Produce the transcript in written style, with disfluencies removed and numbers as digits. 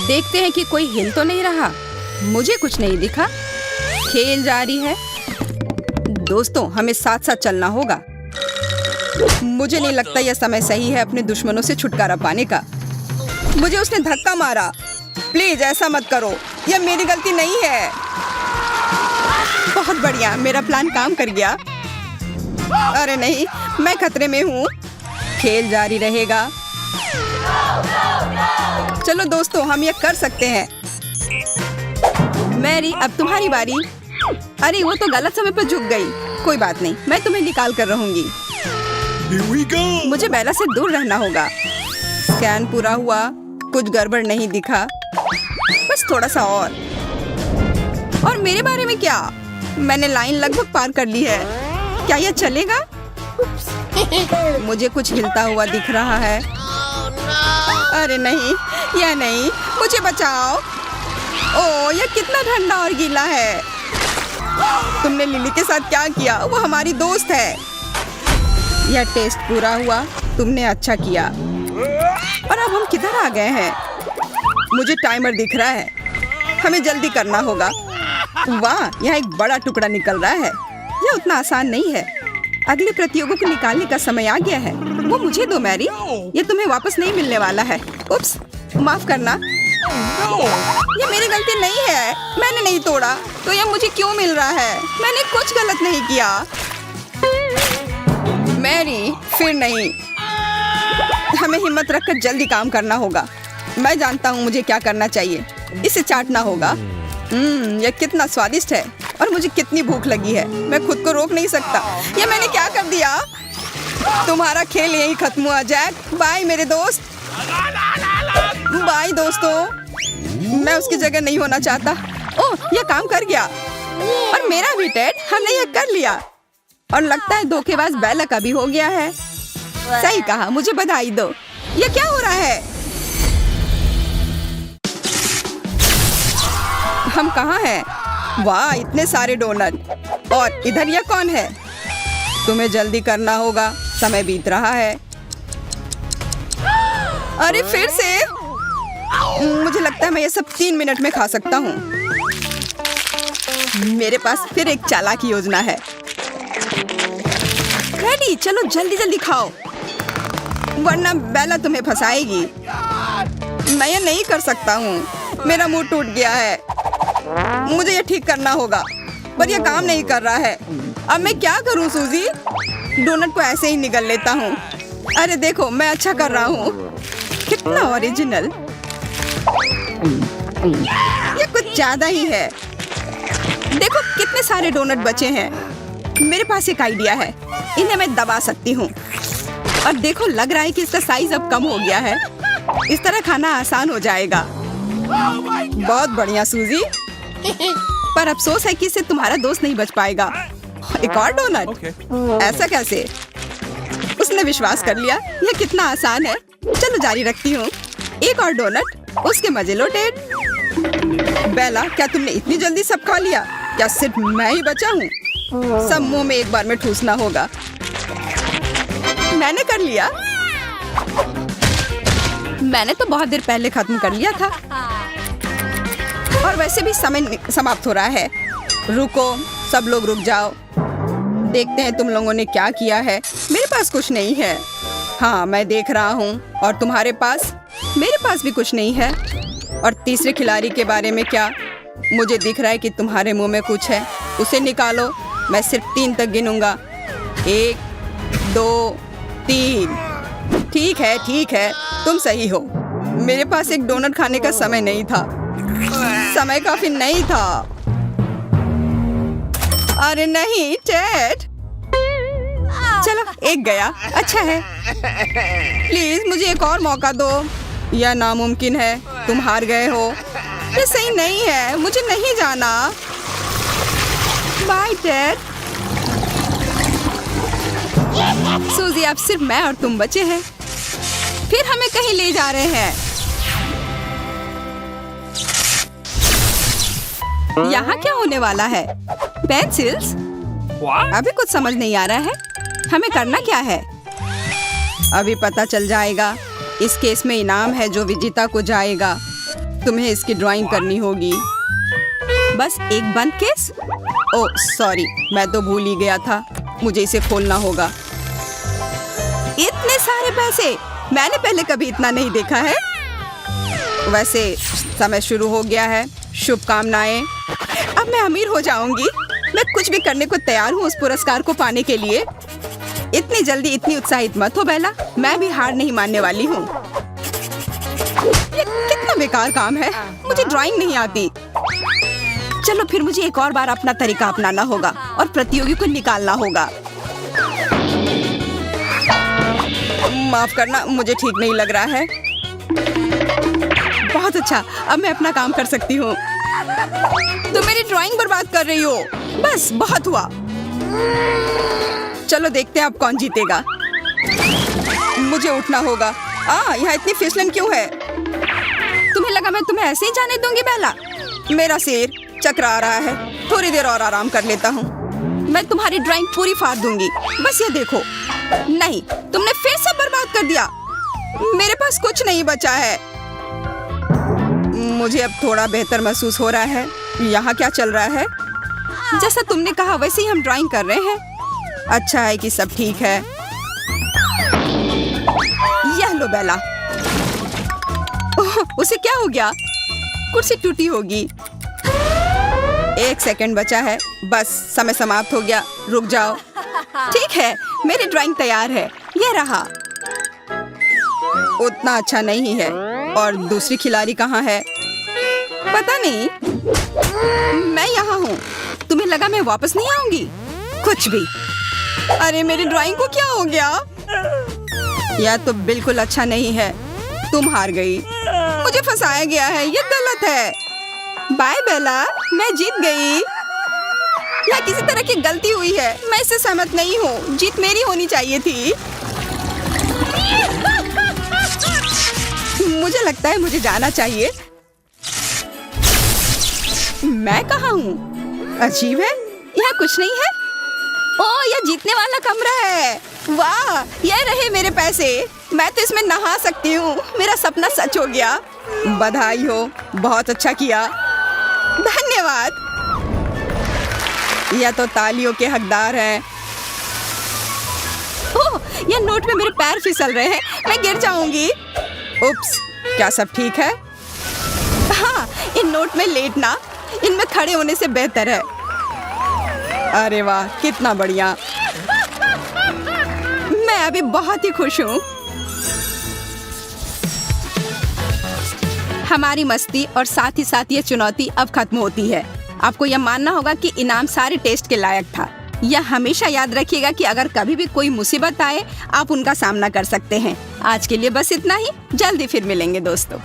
देखते हैं कि कोई हिल तो नहीं रहा। मुझे कुछ नहीं दिखा। खेल जारी है। दोस्तों, हमें साथ साथ चलना होगा। मुझे नहीं लगता यह समय सही है अपने दुश्मनों से छुटकारा पाने का। मुझे उसने धक्का मारा। प्लीज ऐसा मत करो, यह मेरी गलती नहीं है। बहुत बढ़िया, मेरा प्लान काम कर गया। अरे नहीं, मैं खतरे में हूँ। खेल जारी रहेगा। चलो दोस्तों, हम ये कर सकते हैं। मैरी, अब तुम्हारी बारी। अरे वो तो गलत समय पर झुक गई। कोई बात नहीं, मैं तुम्हें निकाल कर रहूंगी। मुझे बेला से दूर रहना होगा। स्कैन पूरा हुआ। कुछ गड़बड़ नहीं दिखा। बस थोड़ा सा और मेरे बारे में क्या? मैंने लाइन लगभग पार कर ली है। क्या यह चलेगा? मुझे कुछ हिलता हुआ दिख रहा है। अरे नहीं, यह नहीं। मुझे बचाओ। ओह, यह कितना ठंडा और गीला है। तुमने लिली के साथ क्या किया? वो हमारी दोस्त है। यह टेस्ट पूरा हुआ। तुमने अच्छा किया। और अब हम किधर आ गए हैं? मुझे टाइमर दिख रहा है। हमें जल्दी करना होगा। वाह, यह एक बड़ा टुकड़ा निकल रहा है। यह उतना आसान नहीं है। अगले प्रतियोगी को निकालने का समय आ गया है। वो मुझे दो मैरी। ये तुम्हें वापस नहीं मिलने वाला है। उप्स, माफ करना। ये मेरी गलती नहीं है। मैंने नहीं तोड़ा, तो यह मुझे क्यों मिल रहा है? मैंने कुछ गलत नहीं किया। मैरी, फिर नहीं। हमें हिम्मत रखकर जल्दी काम करना होगा। मैं जानता हूँ मुझे क्या करना चाहिए। इसे चाटना होगा। यह कितना स्वादिष्ट है और मुझे कितनी भूख लगी है। मैं खुद को रोक नहीं सकता। ये मैंने क्या कर दिया? तुम्हारा खेल यहीं खत्म हुआ जैक। बाय मेरे दोस्त। बाय दोस्तों। मैं उसकी जगह नहीं होना चाहता। ओह, यह काम कर गया। और मेरा भी टेड। हमने यह कर लिया। और लगता है धोखेबाज बेला का भी हो गया है। सही कहा, मुझे बधाई दो। यह क्या हो रहा है? हम कहाँ हैं? वाह, इतने सारे डोनट। और इधर यह कौन है? तुम्हें जल्दी करना होगा, समय बीत रहा है। अरे फिर से? मुझे लगता है मैं ये सब 3 मिनट में खा सकता हूँ। मेरे पास फिर एक चालाक योजना है। रेडी, चलो जल्दी जल्दी खाओ, वरना बेला तुम्हें फंसाएगी। मैं ये नहीं कर सकता हूँ। मेरा मुंह टूट गया है। मुझे ये ठीक करना होगा, पर यह काम नहीं कर रहा है। अब मैं क्या करूँ सूजी? डोनट को ऐसे ही निगल लेता हूँ। अरे देखो, मैं अच्छा कर रहा हूँ। कितना ओरिजिनल। ये कुछ ज्यादा ही है। देखो कितने सारे डोनट बचे हैं। मेरे पास एक आइडिया है। इन्हें मैं दबा सकती हूँ। और देखो, लग रहा है कि इसका साइज अब कम हो गया है। इस तरह खाना आसान हो जाएगा। बहुत बढ़िया सूजी। पर अफसोस है कि इससे तुम्हारा दोस्त नहीं बच पाएगा। एक और डोनट? ऐसा कैसे? उसने विश्वास कर लिया। यह कितना आसान है। चलो जारी रखती हूँ। एक और डोनट। उसके मजे लो टेड। बेला, क्या तुमने इतनी जल्दी सब खा लिया? क्या सिर्फ मैं ही बचा हूँ? सब मुंह में एक बार में ठूसना होगा। मैंने कर लिया। मैंने तो बहुत देर पहले खत्म कर लिया था। और वैसे भी समय समाप्त हो रहा है। रुको, सब लोग रुक जाओ। देखते हैं तुम लोगों ने क्या किया है। मेरे पास कुछ नहीं है। हाँ, मैं देख रहा हूँ। और तुम्हारे पास? मेरे पास भी कुछ नहीं है। और तीसरे खिलाड़ी के बारे में क्या? मुझे दिख रहा है कि तुम्हारे मुंह में कुछ है। उसे निकालो। मैं सिर्फ 3 तक गिनूंगा। 1, 2, 3। ठीक है, ठीक है, तुम सही हो। मेरे पास एक डोनट खाने का समय नहीं था। समय काफी नहीं था। अरे नहीं टेड। चलो, एक गया। अच्छा है। प्लीज मुझे एक और मौका दो। यह नामुमकिन है। तुम हार गए हो। ये सही नहीं है। मुझे नहीं जाना। Bye Ted. सूजी, अब सिर्फ मैं और तुम बचे हैं। फिर हमें कहीं ले जा रहे हैं। यहाँ क्या होने वाला है? पेंसिल्स? अभी कुछ समझ नहीं आ रहा है। हमें करना क्या है? अभी पता चल जाएगा। इस केस में इनाम है जो विजेता को जाएगा। तुम्हें इसकी ड्राइंग करनी होगी। बस एक बंद केस। ओह सॉरी, मैं तो भूल ही गया था। मुझे इसे खोलना होगा। इतने सारे पैसे, मैंने पहले कभी इतना नहीं देखा है। वैसे समय शुरू हो गया है। शुभकामनाएं। अब मैं अमीर हो जाऊंगी। मैं कुछ भी करने को तैयार हूँ उस पुरस्कार को पाने के लिए। इतनी जल्दी इतनी उत्साहित मत हो बेला, मैं भी हार नहीं मानने वाली हूँ। ये कितना बेकार काम है, मुझे ड्राइंग नहीं आती। चलो फिर मुझे एक और बार अपना तरीका अपनाना होगा और प्रतियोगी को निकालना होगा। माफ करना, मुझे ठीक नहीं लग रहा है। बहुत अच्छा, अब मैं अपना काम कर सकती हूँ। तुम मेरी ड्राइंग बर्बाद कर रही हो। बस बहुत हुआ। चलो देखते हैं अब कौन जीतेगा। मुझे उठना होगा। यहाँ इतनी फिसलन क्यों है? तुम्हें लगा मैं तुम्हें ऐसे ही जाने दूंगी बेला? मेरा सिर चकरा रहा है। थोड़ी देर और आराम कर लेता हूँ। मैं तुम्हारी ड्राइंग पूरी फाड़ दूंगी। बस ये देखो। नहीं, तुमने फिर सब बर्बाद कर दिया। मेरे पास कुछ नहीं बचा है। मुझे अब थोड़ा बेहतर महसूस हो रहा है। यहाँ क्या चल रहा है? जैसा तुमने कहा वैसे ही हम ड्राइंग कर रहे हैं। अच्छा है कि सब ठीक है। यह लो बेला। उसे क्या हो गया? कुर्सी टूटी होगी। 1 सेकंड बचा है। बस समय समाप्त हो गया। रुक जाओ। ठीक है, मेरी ड्राइंग तैयार है। यह रहा। उतना अच्छा नहीं है। और दूसरी खिलाड़ी कहाँ है? पता नहीं। मैं यहाँ हूँ। तुम्हें लगा मैं वापस नहीं आऊंगी? कुछ भी। अरे मेरी ड्राइंग को क्या हो गया? यह तो बिल्कुल अच्छा नहीं है। तुम हार गई। मुझे फंसाया गया है। ये गलत है। बाय बेला, मैं जीत गई। यह किसी तरह की गलती हुई है। मैं इससे सहमत नहीं हूँ। जीत मेरी होनी चाहिए थी। मुझे लगता है मुझे जाना चाहिए। मैं कहाँ हूँ? अजीब है। यहाँ कुछ नहीं है। ओह, यह जीतने वाला कमरा है। वाह, यह रहे मेरे पैसे। मैं तो इसमें नहा सकती हूँ। मेरा सपना सच हो गया। बधाई हो, बहुत अच्छा किया। धन्यवाद। यह तो तालियों के हकदार हैं। ओह, यह नोट में मेरे पैर फिसल रहे हैं। मैं गिर जाऊंगी। उप्स, क्या सब ठीक है? हाँ, इन नोट में लेटना इनमें खड़े होने से बेहतर है। अरे वाह, कितना बढ़िया। मैं अभी बहुत ही खुश हूँ। हमारी मस्ती और साथ ही साथ ये चुनौती अब खत्म होती है। आपको यह मानना होगा कि इनाम सारे टेस्ट के लायक था। यह हमेशा याद रखिएगा कि अगर कभी भी कोई मुसीबत आए, आप उनका सामना कर सकते हैं। आज के लिए बस इतना ही। जल्दी फिर मिलेंगे दोस्तों।